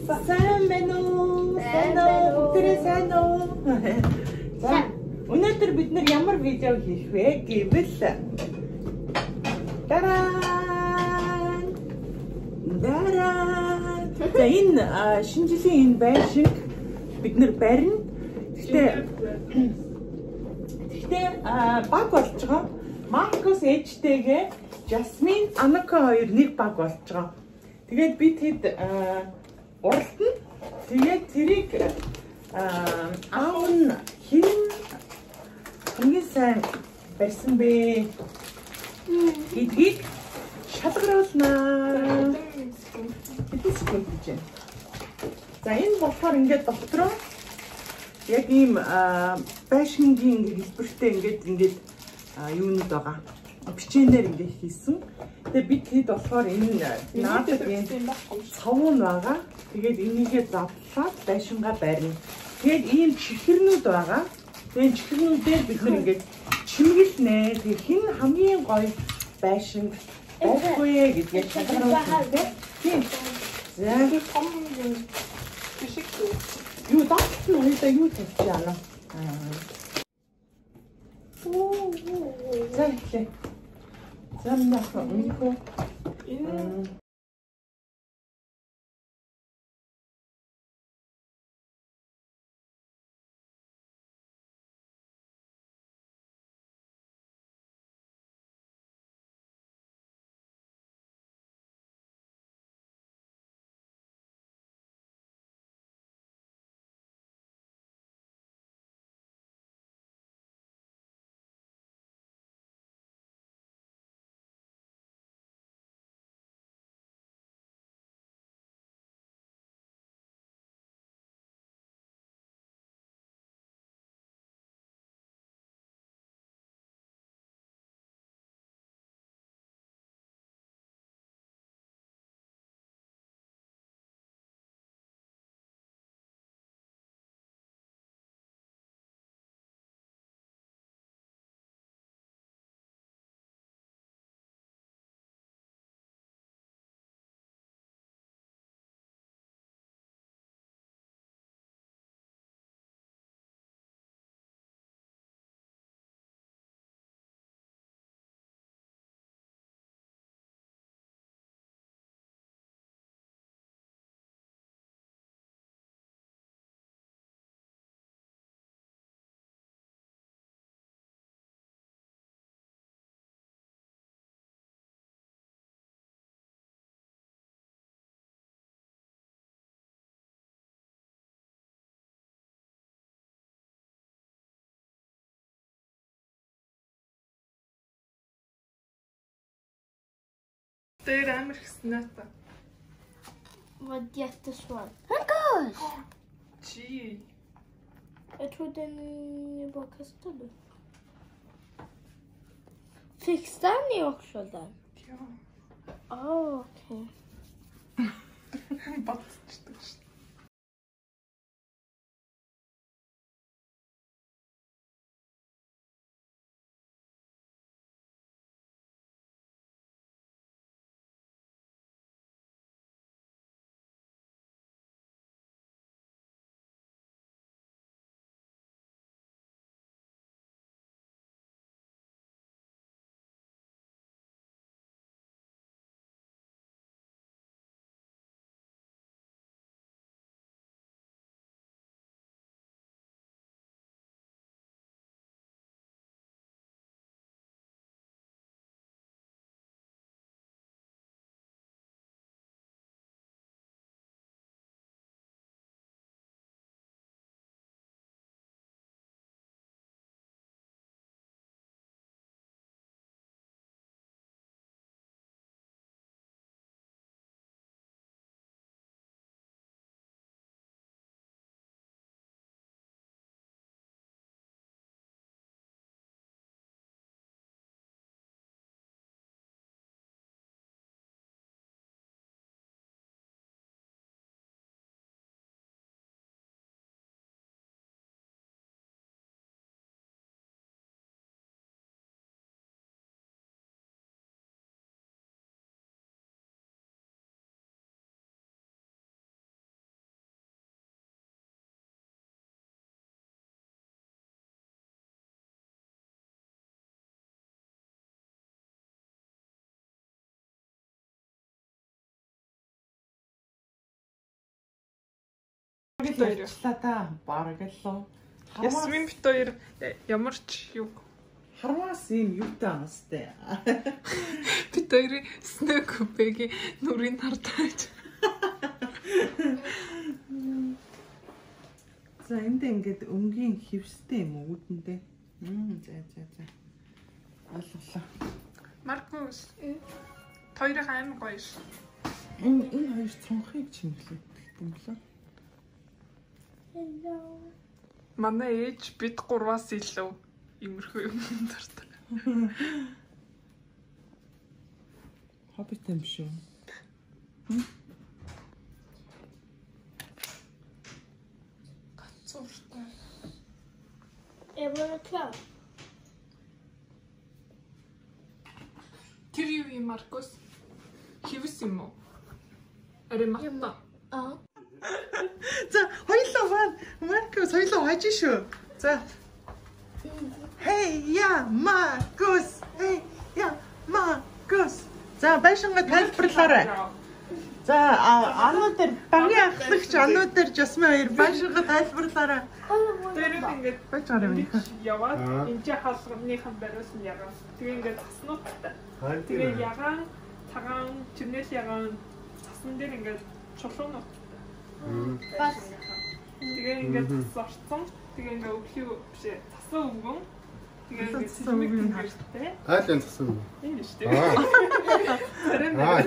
Сайн байна уу? Сайн уу? Бүгдээ сайн уу? За, өнөөдөр бид нэр ямар видео хийх вэ гэвэл дараан. За энэ шинэ жилийн энэ байшинг бид нэр барина. Гэхдээ баг болж байгаа. Маркус ээжтэйгээ Жасмин, Анака хоёр нэг баг болж байгаа. Тэгээд би тэд уралдана. Тэгээд тэрийг аав нь хамгийн сайн барьсан бэ гэдгийг шалгаруулнаа. Хэдэн секунд гэж байна. За энэ болохоор ингээд дотроо яг ийм байшингийн хэлбэртэй ингээд юунууд байгаа. Бичээнээр ингээд хийсэн. Тэгээ бид хэд болохоор энэ наадад энэ цавуун байгаа. Тэгээд энийгээ завлаад байшингаа барина. Тэгээд ийм чихэрнүүд байгаа. Тэгээд чихэрнүүдээр бид нар ингээд чимгэлнэ. Тэгээд хин хамгийн гоё байшин байх вэ гэдгийг шалгаруулсан. Тийм. За юу датсан уу? Юу тавьчих яана. За ихлэ. Замнах үнэхөө Тэр амар хэсэн ната. Vad jättesvårt. Oh gosh! Gee. Jag trodde ni bara kastade. Fixar ni också den? Ja. Okej. Батчихдаг. болчихлаа та. Бараг л. Ясмин бит хоёр ямар ч юу. Хармаас юм юутай аастай. Бит хоёрын снэкбэгийн нүрийн хартаач. За энд ингээд өнгийн хевстэй юм уу үүдэндээ. За. Аллаа. Маркус. Хоёрын аим гоё ш. Энэ хоёр цонхыг чимглээд юм лээ. Hello. Манай ээж бид гурваас илүү иймэрхүү юм дуртай. Хоббит юм шүү. Гацууртай. Эвэр клав. Тэр юу юм Маркус? Хивс юм уу? Аримата. За хоёлоо баа. Маркус хоёлоо хаж шүү. За. Hey я Маркус. Hey я Маркус. За байшингаа тайлбарлаарай. За ануудэр багийн ахлагч ануудэр Жасмин хоёр байшингаа тайлбарлаарай. Тэр ингээд Бач гараа минь. яваад энэ хаалганыхан бариус нь ягаа. Тэгээ ингээд таснуудтай. Тэгээ ягаан цагаан чимнэл ягаан цасан дээр ингээд чулуунуудтай. Бас. Тэгээ ингээд зорцсон. Тэгээ ингээд өглөө бишээ цасан өнгөн. Тэгээ ингээд Цасан өнгөн хартай. Хайлын цасан. Энэ шүү дээ.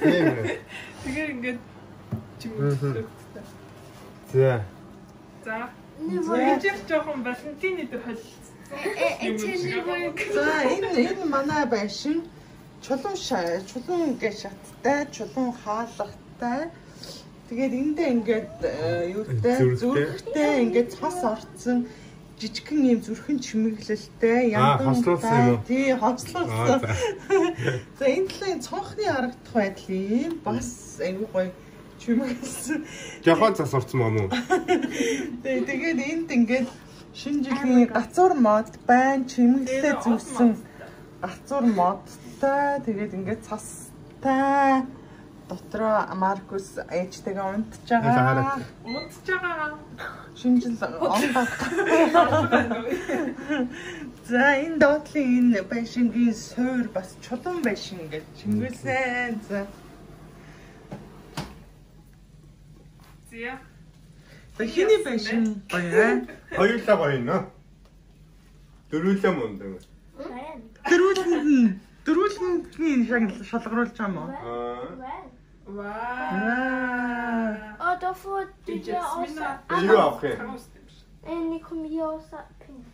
Тийм. Тэгээ ингээд чимнэлтэй. За. За. Нэгжих жоохон Валентины дээр холилсон. За энэ манай байшин чулуун ингээд шаттай, чулуун хаалгатай. Тэгээд эндээ ингээд юутай зүрхтэй ингээд цас орцсон жижигхэн юм зүрхэн чимэглэлтэй яндан тий хоцлуулсан. За энэ талын цонхны харагдах байдал юм бас аюу гоё чимэглэлсэн. Жохон цас орсон юм уу? Тэгээд энд ингээд шинэ жилийн гацуур мод байна, чимэглэлээ зүвсэн гацуур модтай. Тэгээд ингээд цастай дотроо Маркус ээжтэйгээ унтж байгаа. Унтж байгаа. Шинжил он баг. За энэ доотлын энэ байшингийн суур бас чулуун байшин гэж чимгэлсэн. За. Зя. За хиний байшин гоё. Хоёулаа гоё нөө. Дөрвөлөө мундаг. Дөрвөлгийн шалгаруулж байгаа юм уу? Вау. Och då får du göra oss Юу авах юм? Ni kommer göra oss pink.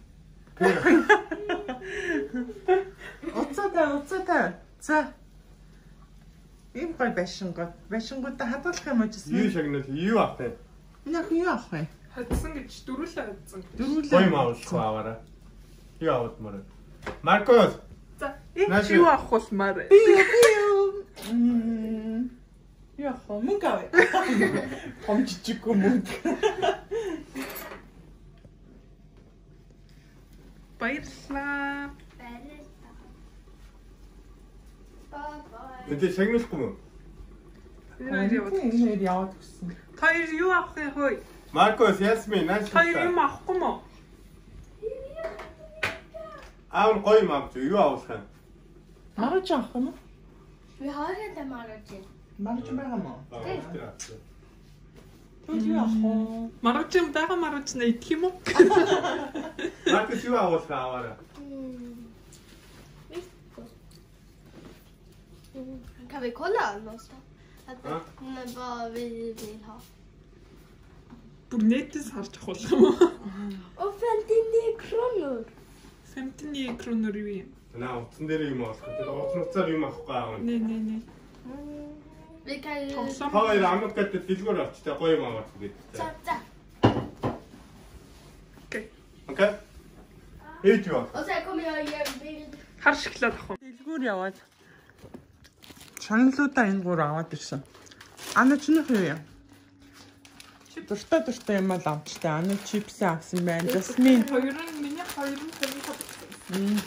Уцаатай. За. Энэ гоё байшингуудаа хадгалах юм уу гэсэн. Юу шагнал юу авах юм? Энэ юу авах вэ? Хадсан гэж дөрвөлөө хадсан. Гоё юм авах аваарай. Юу авахмаар. Маркус. За, энэ юу авах болмаар. Яа, мөнгө авъя. Хомжижгүй мөнгө. Баярлалаа. Энд шагналахгүй юм. Энэ яваад гисэн. Хоёр юу авах юм хөөе? Маркус, Ясмин, нааш. Хоёр юм авахгүй мó? Аав гоё юм авч юу авах юм? Марж авах юм уу? Vi har inte margarin. Марж байгаа мó. Авах. Юу авах вэ? Маргачин байгаа маргачин идэх юм уу? Маркус юу авах аваарай. Kan vi kolla annars då? Vad vi vill ha. Бүр нэтээс харж авах юм уу? Och 59 kronor. 59 кронор юу юм? Наа утсан дээр юм авах. Тэгээд утсан уцаар юм авахгүй аав. Не. Vi kan ju... Хоёр амт гэдэг дэлгүүр авчтай гоё юм авах гэдэг. Så. Окей. Ээж юу? Och sen kommer jag ge en bild. Хар шоколад авах юм. Дэлгүүр яваад шаналлуудаа энэ гур аваад ирсэн. Ана чинийх юу юм? Дуртай юм аа авчтай. Ана чипс авсан байна. Жасмин Миний хоёр нь тавьсан.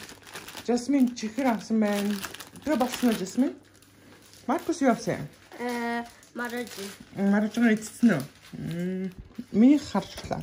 Жасмин чихэр авсан байна. Тэр басна Жасмин. Маркус юу авсан? Мараж. Маржгаа эцсэн үү? Миний харчлаа.